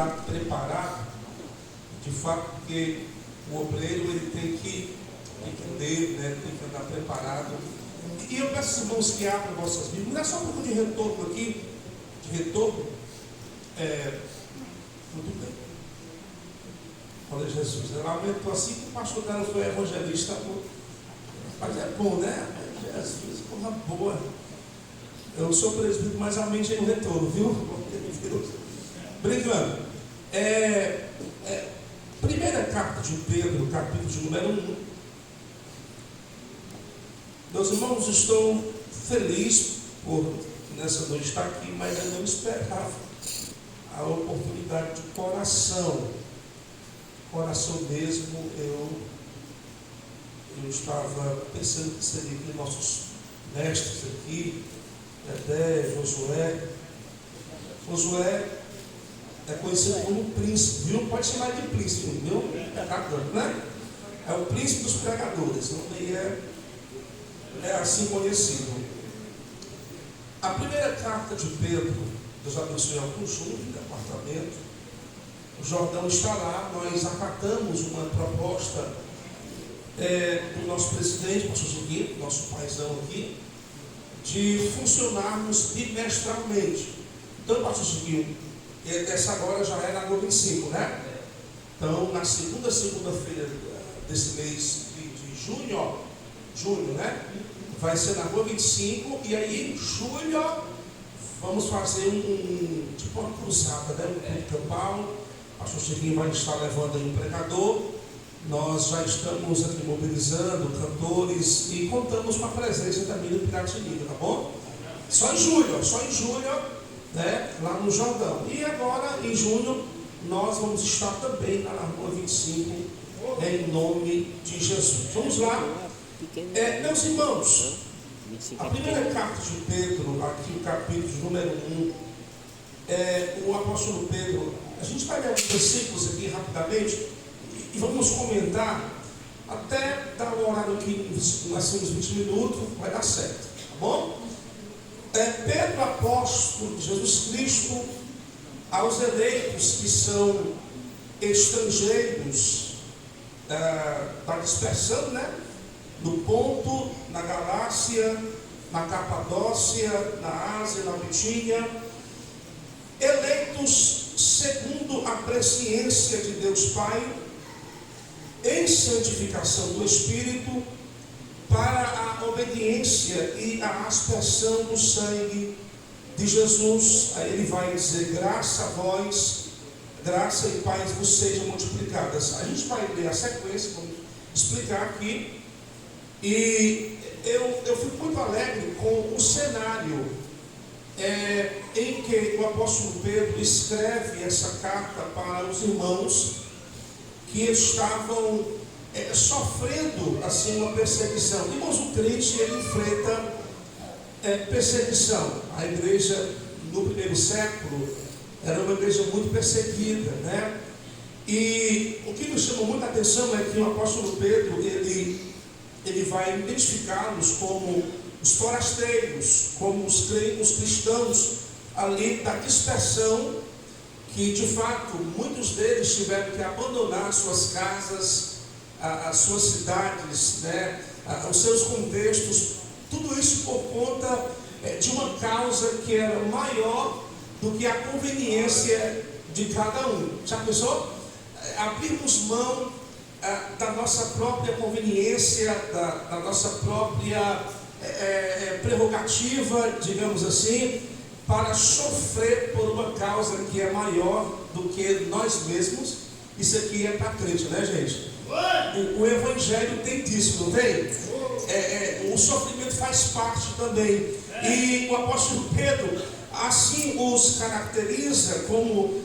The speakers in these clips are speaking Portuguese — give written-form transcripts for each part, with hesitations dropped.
estar preparado, de fato, porque o obreiro ele tem que entender, né, tem que andar preparado. E eu peço aos irmãos que abram vossas Bíblias, não é só um pouco de retorno aqui, muito bem. Olha Jesus, ela aumentou assim que o pastor dela foi evangelista, mas é bom, né? Jesus, porra boa. Eu sou presbítero, mas a mente é no retorno, viu? Brincando. Primeira carta de Pedro, capítulo de número 1. Meus irmãos, estou feliz por nessa noite estar aqui, mas eu não esperava a oportunidade de coração mesmo. Eu estava pensando que seria aqui nossos mestres aqui, até Josué. Josué é conhecido como príncipe, viu? Pode chamar de príncipe, viu? Né? É o príncipe dos pregadores, não é assim conhecido. A primeira carta de Pedro, Deus abençoe ao conjunto, departamento. O Jordão está lá, nós acatamos uma proposta do nosso presidente, pastor Zuguinho, nosso paizão aqui, de funcionarmos bimestralmente. Então, pastor Zuguinho, essa agora já é na Rua 25, né? Então, na segunda-feira desse mês de junho, né? Vai ser na Rua 25, e aí em julho vamos fazer tipo uma cruzada, né? Um campal. O pastor Chiquinho vai estar levando aí um pregador. Nós já estamos aqui mobilizando cantores e contamos com a presença também do Piratininga, tá bom? Só em julho, né? Lá no Jordão. E agora, em junho, nós vamos estar também lá na Rua 25, em nome de Jesus. Vamos lá. Meus irmãos, a primeira carta de Pedro, aqui o capítulo de número 1, o apóstolo Pedro, a gente vai ler alguns versículos aqui rapidamente e vamos comentar até dar o horário aqui, assim, uns 20 minutos, vai dar certo, tá bom? Pedro, apóstolo de Jesus Cristo, aos eleitos que são estrangeiros da dispersão, né? No Ponto, na Galácia, na Capadócia, na Ásia, na Bitínia, eleitos segundo a presciência de Deus Pai, em santificação do Espírito, para a obediência e a aspersão do sangue de Jesus. Aí ele vai dizer: graça a vós, graça e paz vos sejam multiplicadas. A gente vai ler a sequência, vamos explicar aqui. E eu fico muito alegre com o cenário em que o apóstolo Pedro escreve essa carta para os irmãos que estavam sofrendo assim uma perseguição. Irmãos, o crente ele enfrenta perseguição. A igreja no primeiro século era uma igreja muito perseguida, né? E o que nos chama muita atenção é que o apóstolo Pedro ele vai identificá-los como os forasteiros, como os cristãos ali da dispersão, que de fato muitos deles tiveram que abandonar suas casas, as suas cidades, né, os seus contextos, tudo isso por conta de uma causa que era maior do que a conveniência de cada um. Já pensou? Abrirmos mão da nossa própria conveniência, da nossa própria prerrogativa, digamos assim, para sofrer por uma causa que é maior do que nós mesmos. Isso aqui é para crente, né, gente? O evangelho tem disso, não tem? O sofrimento faz parte também. E o apóstolo Pedro assim os caracteriza como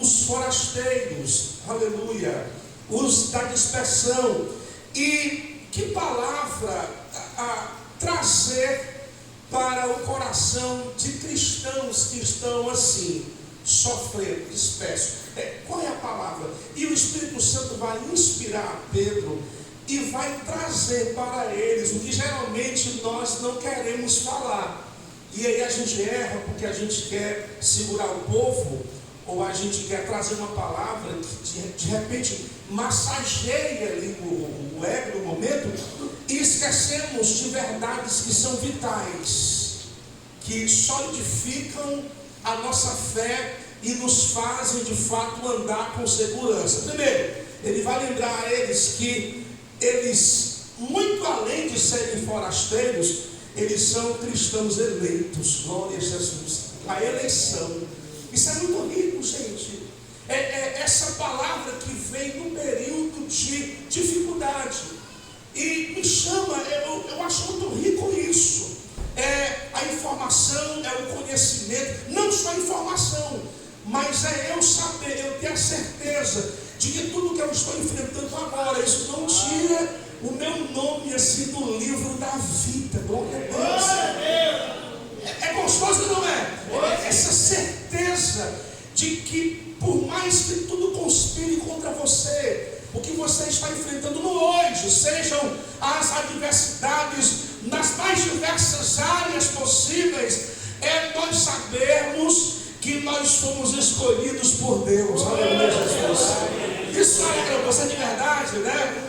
os forasteiros, aleluia, os da dispersão. E que palavra trazer para o coração de cristãos que estão assim, sofrendo, dispersos? Qual é a palavra? E o Espírito Santo vai inspirar Pedro e vai trazer para eles o que geralmente nós não queremos falar. E aí a gente erra porque a gente quer segurar o povo, ou a gente quer trazer uma palavra que de repente massageia ali o ego no momento, e esquecemos de verdades que são vitais, que solidificam a nossa fé e nos fazem de fato andar com segurança. Primeiro, ele vai lembrar a eles que eles, muito além de serem forasteiros, eles são cristãos eleitos. Glória a Jesus. A eleição, isso é muito rico, gente. É essa palavra que vem no período de dificuldade e me chama, eu acho muito rico isso. A informação, é o conhecimento, não só a informação, mas é eu saber, eu ter a certeza de que tudo que eu estou enfrentando agora, isso não tira o meu nome assim do livro da vida. Glória a Deus. É gostoso, não é? Essa certeza de que por mais que tudo conspire contra você, o que você está enfrentando no hoje, sejam as adversidades nas mais diversas áreas possíveis, nós sabermos que nós fomos escolhidos por Deus. Aleluia, Jesus. Isso alegra você de verdade, né?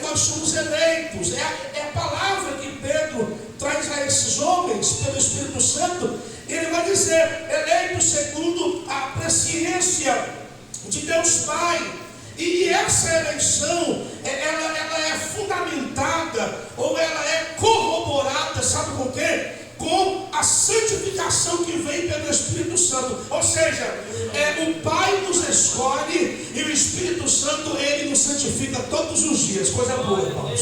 Nós somos eleitos. É a palavra que Pedro traz a esses homens pelo Espírito Santo. Ele vai dizer: eleitos segundo a presciência de Deus Pai. E essa eleição, ela é fundamentada, ou ela é corroborada, sabe com o quê? Com a santificação que vem pelo Espírito Santo. Ou seja, o Pai nos escolhe e o Espírito Santo, ele nos santifica todos os dias. Coisa boa, irmãos.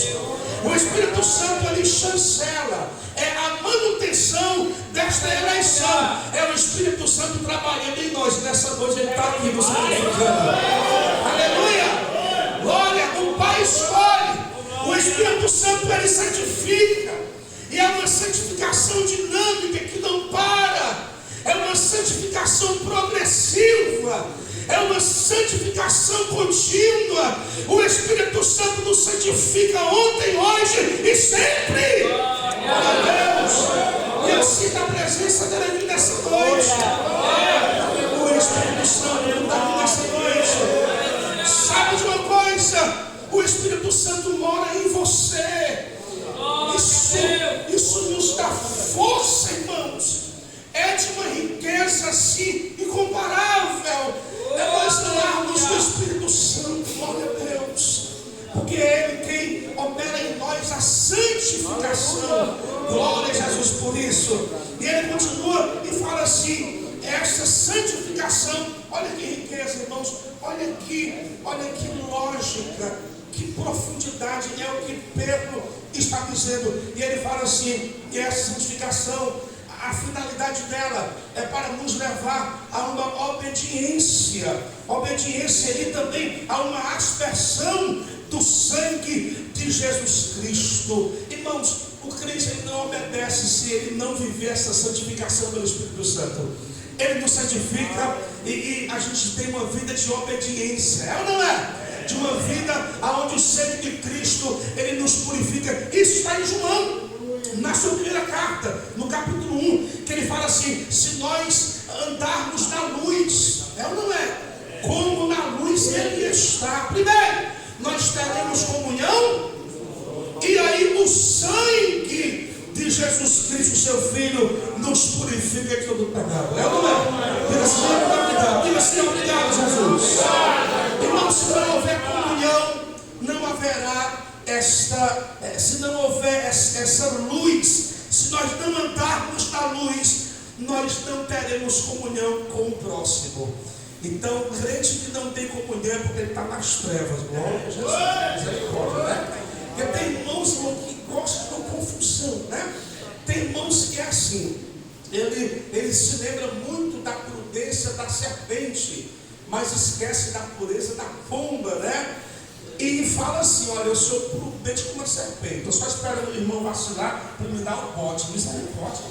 O Espírito Santo, ele chancela a manutenção desta eleição. É o Espírito Santo trabalhando em nós. Nessa noite ele está aqui nos santificando. Aleluia! Glória! O Pai escolhe, o Espírito Santo ele santifica. E é uma santificação dinâmica que não para, é uma santificação progressiva, é uma santificação contínua. O Espírito Santo nos santifica ontem, hoje e sempre. Glória a Deus. E eu sinto a presença dele aqui nessa noite. O Espírito Santo está aqui nessa noite. Sabe de uma coisa? O Espírito Santo mora em você. Isso nos dá força, irmãos. É de uma riqueza assim incomparável. Nós andarmos com o Espírito Santo, glória a Deus, porque é Ele quem opera em nós a santificação. Glória a Jesus por isso. E Ele continua e fala assim: essa santificação, olha que riqueza, irmãos, olha que lógica, que profundidade é o que Pedro está dizendo. E ele fala assim: e essa santificação, a finalidade dela é para nos levar a uma obediência e também a uma aspersão do sangue de Jesus Cristo. Irmãos, o crente ele não obedece se ele não viver essa santificação pelo Espírito Santo. Ele nos santifica e a gente tem uma vida de obediência, é ou não é? De uma vida onde o sangue de Cristo ele nos purifica. Isso está em João, na sua primeira carta, no capítulo 1, que ele fala assim: se nós andarmos na luz, é ou não é? Como na luz ele está. Primeiro, nós teremos comunhão, e aí o sangue de Jesus Cristo, seu Filho, nos purifica de todo pecado. É ou não é? Diga assim: obrigado. Diga assim: obrigado, Jesus. Irmão, se não houver comunhão, não haverá se não houver essa luz, se nós não andarmos na luz, nós não teremos comunhão com o próximo. Então, o crente que não tem comunhão é porque ele está nas trevas. Glória a Jesus. Misericórdia, né? Porque tem irmãos que gostam de confusão, né? Tem irmãos que é assim, ele se lembra muito da prudência da serpente, mas esquece da pureza da pomba, né? E fala assim: olha, eu sou prudente como uma serpente, eu só espero o irmão vacilar para me dar o bote. Misericórdia.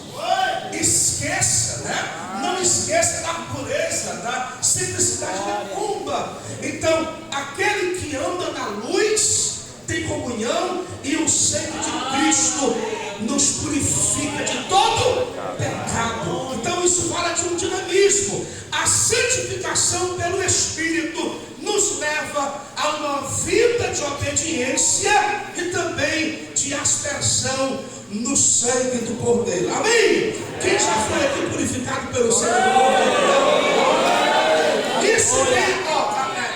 Esqueça, né? Não esqueça da pureza, da simplicidade da pomba. Então, aquele que anda na luz tem comunhão, e o sangue de Cristo nos purifica de todo pecado. Então isso fala de um dinamismo. A a santificação pelo Espírito nos leva a uma vida de obediência e também de aspersão no sangue do Cordeiro. Amém? Quem já foi aqui purificado pelo sangue do Cordeiro?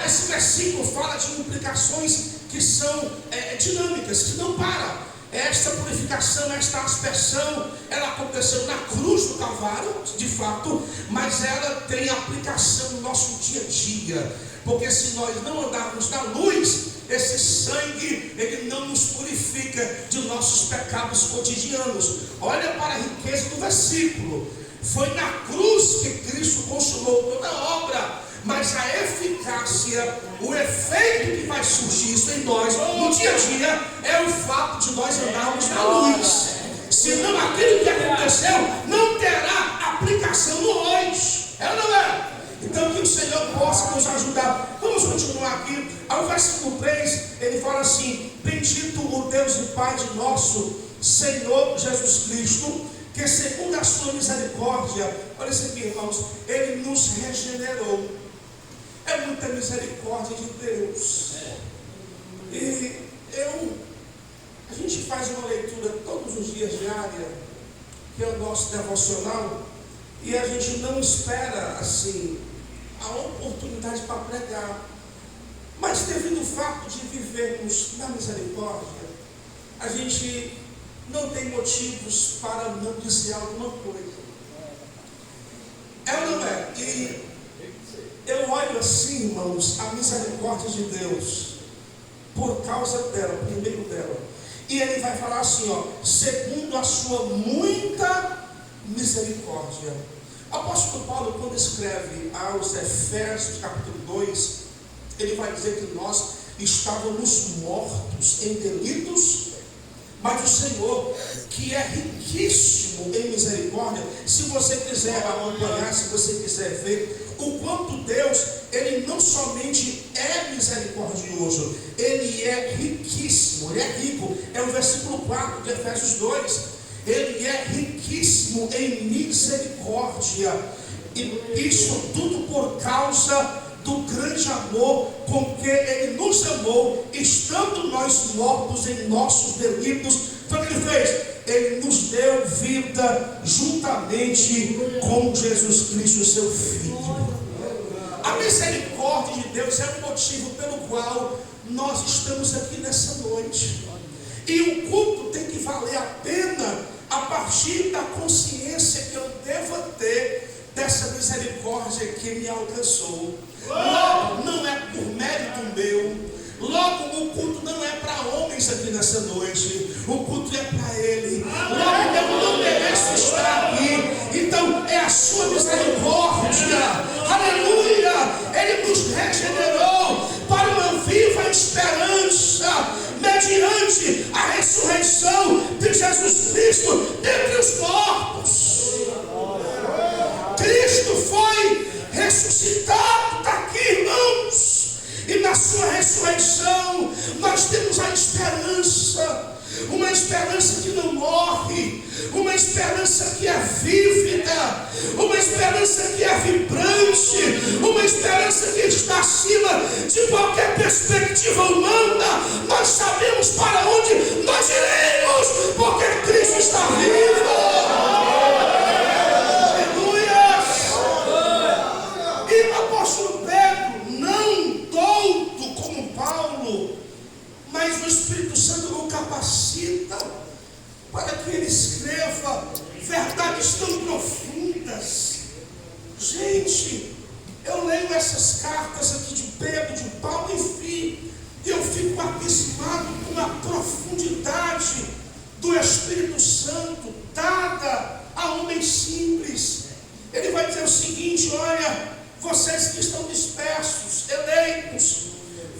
Esse versículo fala de implicações que são dinâmicas, que não param. Esta purificação, esta aspersão, ela aconteceu na cruz do Calvário, de fato, mas ela tem aplicação no nosso dia a dia, porque se nós não andarmos na luz, esse sangue, ele não nos purifica de nossos pecados cotidianos. Olha para a riqueza do versículo. Foi na cruz que Cristo consumou toda a obra, mas a eficácia, o efeito que vai surgir isso em nós no dia a dia é o fato de nós andarmos na luz. Senão aquilo que aconteceu não terá aplicação no hoje. É ou não é? Então que o Senhor possa nos ajudar. Vamos continuar aqui. Ao versículo 3, ele fala assim: bendito o Deus e Pai de nosso Senhor Jesus Cristo, que segundo a sua misericórdia, olha isso aqui, irmãos, ele nos regenerou. É muita misericórdia de Deus. E a gente faz uma leitura todos os dias diária, que é o nosso devocional, e a gente não espera assim a oportunidade para pregar. Mas devido ao fato de vivermos na misericórdia, a gente não tem motivos para não dizer alguma coisa. É ou não é? E eu olho assim, irmãos, a misericórdia de Deus, por causa dela, por meio dela. E ele vai falar assim, segundo a sua muita misericórdia. O apóstolo Paulo, quando escreve aos Efésios, capítulo 2, ele vai dizer que nós estávamos mortos em delitos, mas o Senhor, que é riquíssimo em misericórdia, se você quiser acompanhar, se você quiser ver o quanto Deus, ele não somente é misericordioso, ele é riquíssimo, ele é rico. É o versículo 4 de Efésios 2. Ele é riquíssimo em misericórdia, e isso tudo por causa do grande amor com que ele nos amou, estando nós mortos em nossos delitos. Foi o que ele fez? Ele nos deu vida juntamente com Jesus Cristo, seu Filho. A misericórdia de Deus é o motivo pelo qual nós estamos aqui nessa noite. E o culto tem que valer a pena a partir da consciência que eu devo ter dessa misericórdia que me alcançou. Logo, não é por mérito meu. Logo, o culto não é para homens aqui nessa noite. O culto é para Ele. Logo, eu não mereço estar aqui. Então, é a sua misericórdia. Aleluia! Ele nos regenerou para uma viva esperança, mediante a ressurreição de Jesus Cristo dentre os mortos. Cristo foi ressuscitado, está aqui, irmãos. E na sua ressurreição nós temos a esperança, uma esperança que não morre, uma esperança que é vívida, uma esperança que é vibrante, uma esperança que está acima de qualquer perspectiva humana. Nós sabemos para onde nós iremos, porque Cristo está vivo. E o apóstolo Pedro, não douto como Paulo, mas o Espírito Santo o capacita para que ele escreva verdades tão profundas. Gente, eu leio essas cartas aqui de Pedro, de Paulo, enfim, e eu fico abismado com a profundidade do Espírito Santo dada a homens simples. Ele vai dizer o seguinte: olha, vocês que estão dispersos, eleitos,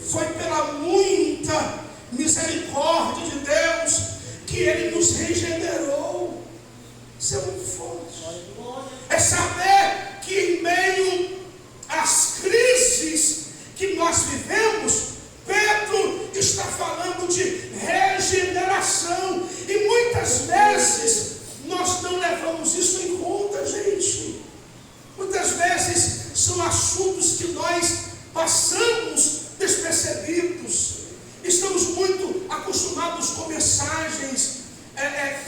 foi pela muita misericórdia de Deus que Ele nos regenerou. Isso é muito forte. É saber que em meio às crises que nós vivemos, Pedro está falando de regeneração. E muitas vezes nós não levamos isso em conta, gente. Muitas vezes passamos despercebidos. Estamos muito acostumados com mensagens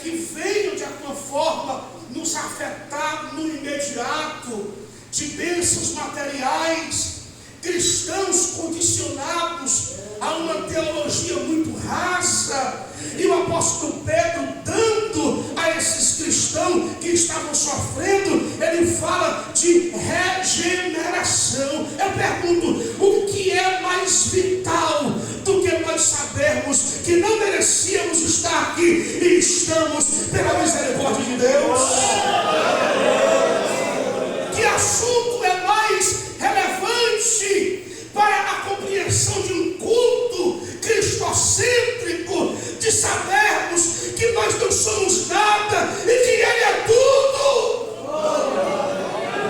que venham de alguma forma nos afetar no imediato, de bênçãos materiais, cristãos condicionados a uma teologia muito rasa. E o apóstolo Pedro, dando a esses cristãos que estavam sofrendo, ele fala de regeneração. Eu pergunto, o que é mais vital do que nós sabermos que não merecíamos estar aqui e estamos pela misericórdia de Deus? Que assunto é mais relevante para a compreensão de um culto cristocêntrico, de sabermos que nós não somos nada e que Ele é tudo,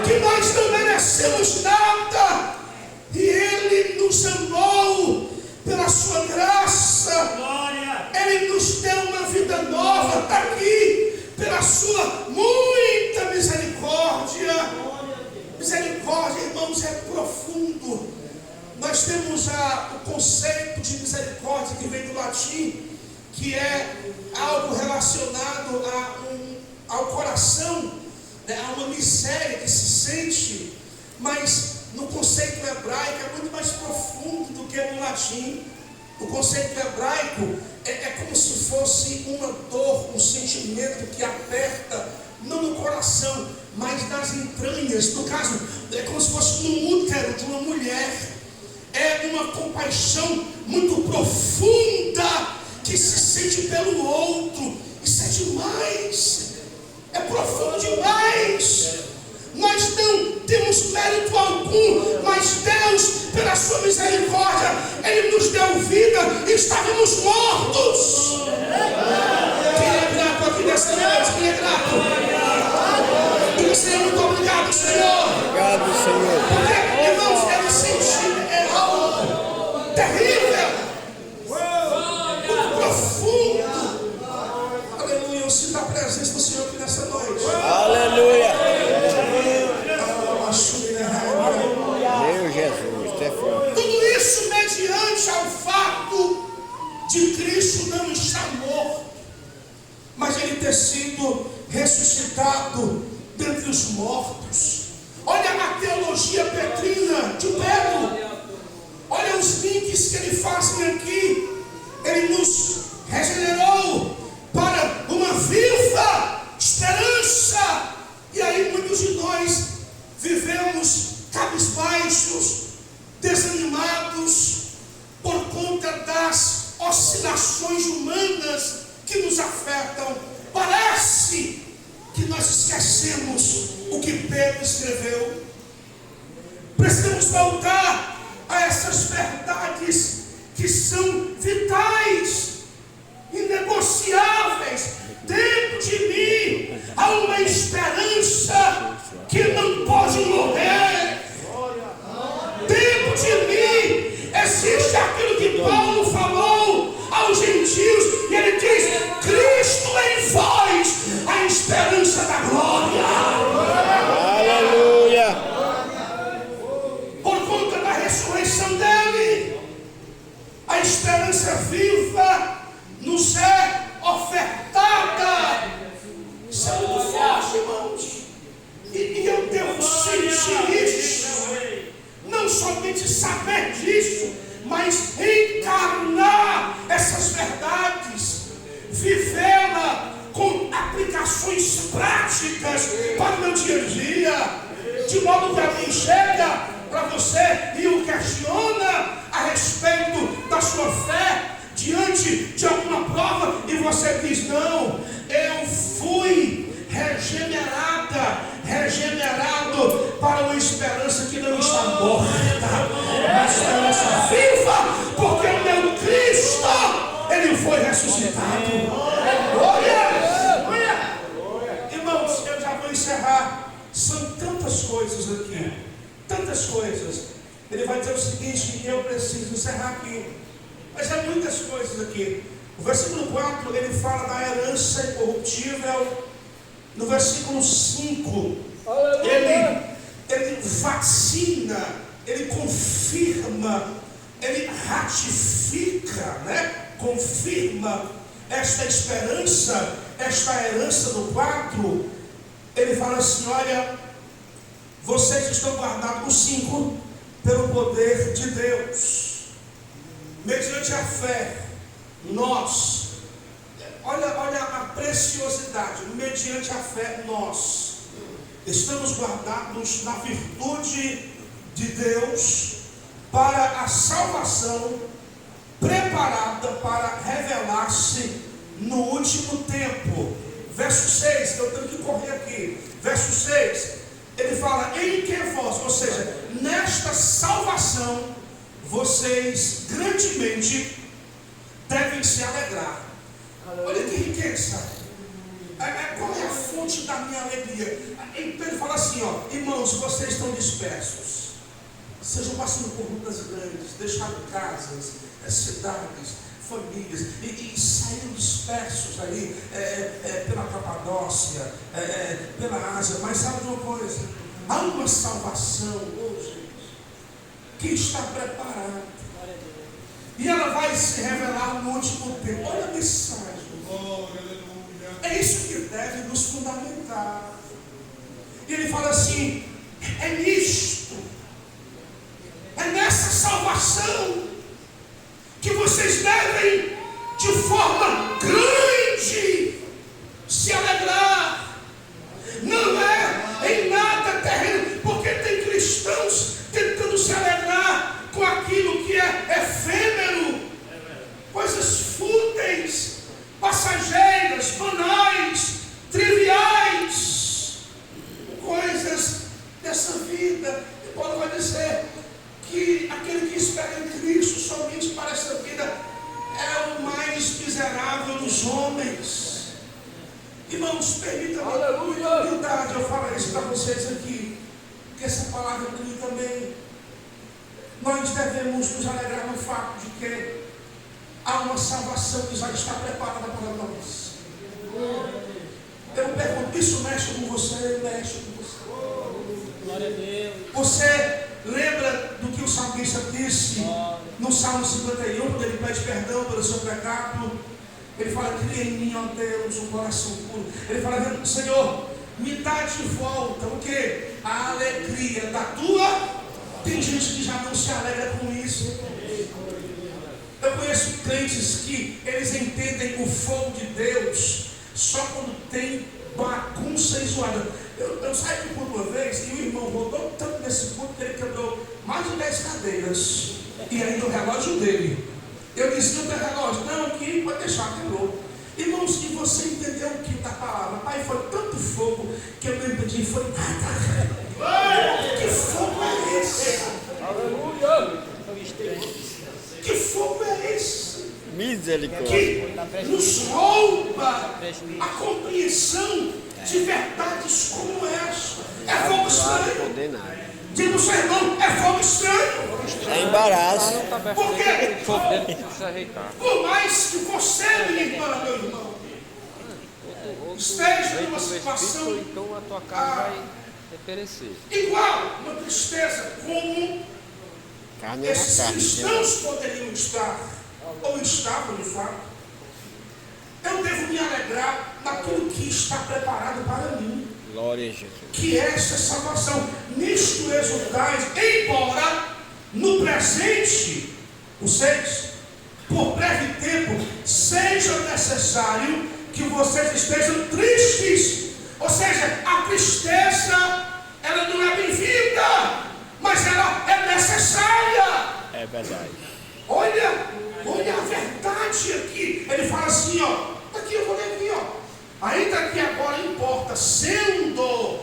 que nós não merecemos nada e Ele nos amou pela sua graça. Ele nos deu uma vida nova, está aqui, pela sua muita misericórdia. Misericórdia, irmãos, é profundo. Nós temos o conceito de misericórdia que vem do latim, que é algo relacionado ao coração, a uma miséria que se sente, mas no conceito hebraico é muito mais profundo do que no latim. O conceito hebraico é como se fosse uma dor, um sentimento que aperta, não no coração, mas nas entranhas. No caso, é como se fosse no útero de uma mulher. É uma compaixão muito profunda que se sente pelo outro. Isso é demais, é profundo demais. Nós não temos mérito algum, mas Deus, pela sua misericórdia, Ele nos deu vida e estávamos mortos. Quem é grato aqui nessa noite? Quem é grato? E Senhor, muito obrigado, Senhor. Obrigado, Senhor. Porque, irmãos, Ele sentiu algo terrível, muito profundo. Aleluia, eu sinto a presença do Senhor aqui nessa noite. Aleluia. Meu Jesus, até fora. Tudo isso mediante ao fato de Cristo não estar morto, mas Ele ter sido ressuscitado dentre os mortos. Olha a teologia petrina de Pedro. Olha os links que ele faz aqui. Ele nos regenerou para uma viva esperança. E aí muitos de nós vivemos cabisbaixos, desanimados, por conta das oscilações humanas que nos afetam. Parece que nós esquecemos o que Pedro escreveu. Precisamos voltar a essas verdades que são vitais, inegociáveis. Dentro de mim há uma esperança que não pode morrer. Dentro de mim existe aquilo que Paulo falou aos gentios, e ele diz: Cristo em vós, a esperança da glória. Aleluia. Por conta da ressurreição dele, a esperança viva nos é ofertada. Isso é muito forte, irmãos. E eu devo sentir isso, não somente saber disso, mas encarnar essas verdades, vivê-la com aplicações práticas para o meu dia a dia, de modo que alguém chega para você e o questiona a respeito da sua fé diante de alguma prova, e você diz: não, eu fui regenerado para uma esperança que não está morta, uma esperança viva, porque o meu Cristo, Ele foi ressuscitado. Irmãos, eu já vou encerrar. São tantas coisas aqui, tantas coisas. Ele vai dizer o seguinte, e eu preciso encerrar aqui, mas há muitas coisas aqui. O versículo 4, ele fala da herança incorruptível. No versículo 5, ele vacina, ele confirma, ele ratifica, né? Confirma esta esperança, esta herança do pacto. Ele fala assim: olha, vocês estão guardados, os 5, pelo poder de Deus, mediante a fé. Nós, olha a preciosidade, mediante a fé nós estamos guardados na virtude de Deus para a salvação preparada para revelar-se no último tempo. Verso 6, eu tenho que correr aqui. Verso 6, ele fala: em que vós, ou seja, nesta salvação, vocês grandemente devem se alegrar. Olha que riqueza. Qual é a fonte da minha alegria? Então ele fala assim: ó, irmãos, vocês estão dispersos, sejam passando por lutas grandes, deixaram casas, cidades, famílias, e saíram dispersos aí pela Capadócia, pela Ásia. Mas sabe de uma coisa? Há uma salvação hoje que está preparada, e ela vai se revelar no último tempo. Olha a mensagem. É isso que deve nos fundamentar. E ele fala assim: é nisto, é nessa salvação que vocês devem, de forma grande, se alegrar. Não é em nada terreno, porque tem cristãos tentando se alegrar com aquilo que é efêmero, coisas fúteis, passageiras, banais, triviais, coisas dessa vida. E Paulo vai dizer que aquele que espera em Cristo somente para esta vida é o mais miserável dos homens. Irmãos, permitam-me, com muita humildade, eu falo isso para vocês aqui, que essa palavra é para mim também. Nós devemos nos alegrar no fato de que há uma salvação que já está preparada para nós. Eu pergunto: isso mexe com você? Mexe com você. Glória a Deus. Você lembra do que o salmista disse no Salmo 51, quando ele pede perdão pelo seu pecado? Ele fala: cria em mim, ó Deus, um coração puro. Ele fala: Senhor, me dá de volta o quê? A alegria da tua. Tem gente que já não se alegra com isso. Eu conheço crentes que eles entendem o fogo de Deus só quando tem bagunça e zoada. Eu saí do culto uma vez e o irmão rodou tanto nesse culto que ele quebrou mais de 10 cadeiras. E ainda o relógio dele. Eu disse: não tem relógio? Não, aqui pode deixar, quebrou. Irmãos, e você entendeu o que da palavra? Pai, foi tanto fogo que eu não entendi, foi nada. Que fogo é esse? Aleluia! Que fogo é esse? Misericórdia. Que nos rouba a compreensão de verdades como esta. É fogo estranho. Diga o seu irmão: é fogo estranho. É embaraço. Por quê? O fogo dele precisa ajeitar. Por mais que você, minha irmã, meu irmão, esteja numa situação então a tua casa vai perecer. igual, uma tristeza, como Carne é esses na carne. cristãos poderiam estar, ou estavam de fato, eu devo me alegrar naquilo que está preparado para mim, Glória a Jesus. que é essa salvação. Nisto exultais, embora no presente, vocês, por breve tempo, seja necessário que vocês estejam tristes. Ou seja, a tristeza, ela não é bem-vinda, mas ela é necessária. É verdade. Olha a verdade aqui. Ele fala assim, ó. Aqui eu vou ler aqui, ó. Ainda que agora importa, sendo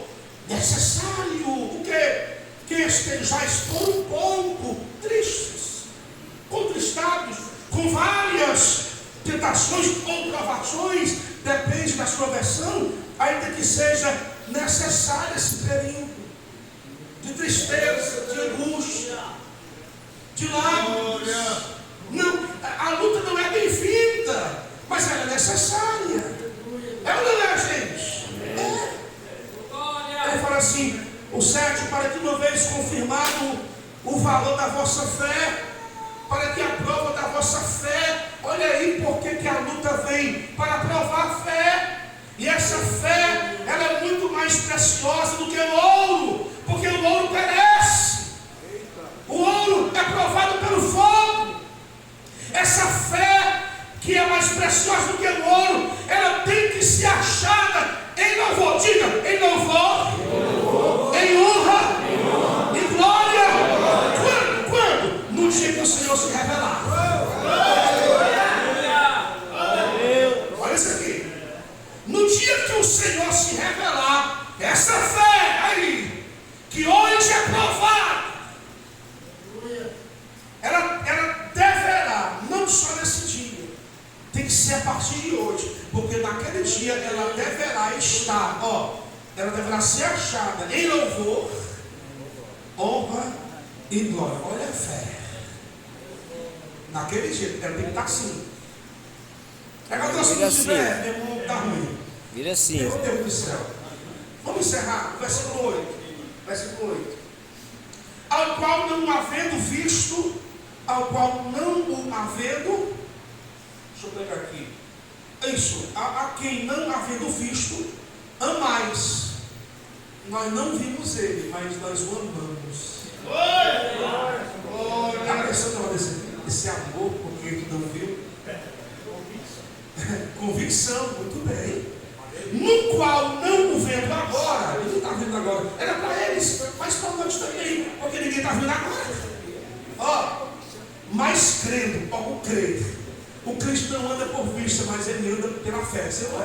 necessário o quê? Que estejais por um pouco tristes, contristados, com várias tentações ou provações, depende da sua versão, ainda que seja necessário esse período de tristeza, de angústia, de lágrimas. Não, a luta não é bem-vinda, mas ela é necessária. É ou não é, gente? É. Ele fala assim, o 7, para que uma vez confirmado o valor da vossa fé, para que a prova da vossa fé, olha aí porque que a luta vem, para provar a fé. E essa fé, ela é muito mais preciosa do que o ouro, porque o ouro perece. O ouro é provado pelo fogo. Essa fé, que é mais preciosa do que o ouro, ela tem que ser achada em louvor. Diga, em louvor, em honra, em glória. Quando? No dia que o Senhor se revelar. Olha isso aqui. No dia que o Senhor se revelar, essa fé aí, que hoje é provada, ela deverá, não só nesse dia, tem que ser a partir de hoje, porque naquele dia ela deverá estar, ela deverá ser achada em louvor, honra e glória. Olha a fé. Naquele dia, ela tem que estar assim. Agora se não tiver, meu irmão, está ruim. Vira assim. Meu Deus do céu. Vamos encerrar. Versículo 8. Versículo 8. Ao qual não havendo visto, ao qual não o havendo, deixa eu pegar aqui. Isso, a quem não havendo visto, amais. Nós não vimos ele, mas nós o amamos. Está pensando esse amor, porque tu não viu? Convicção, muito bem. No qual não o vendo agora, ninguém está vendo agora, era para eles, mas para nós também, porque ninguém está vendo agora. Mas crendo, o crente não anda por vista, mas ele anda pela fé. Você não é?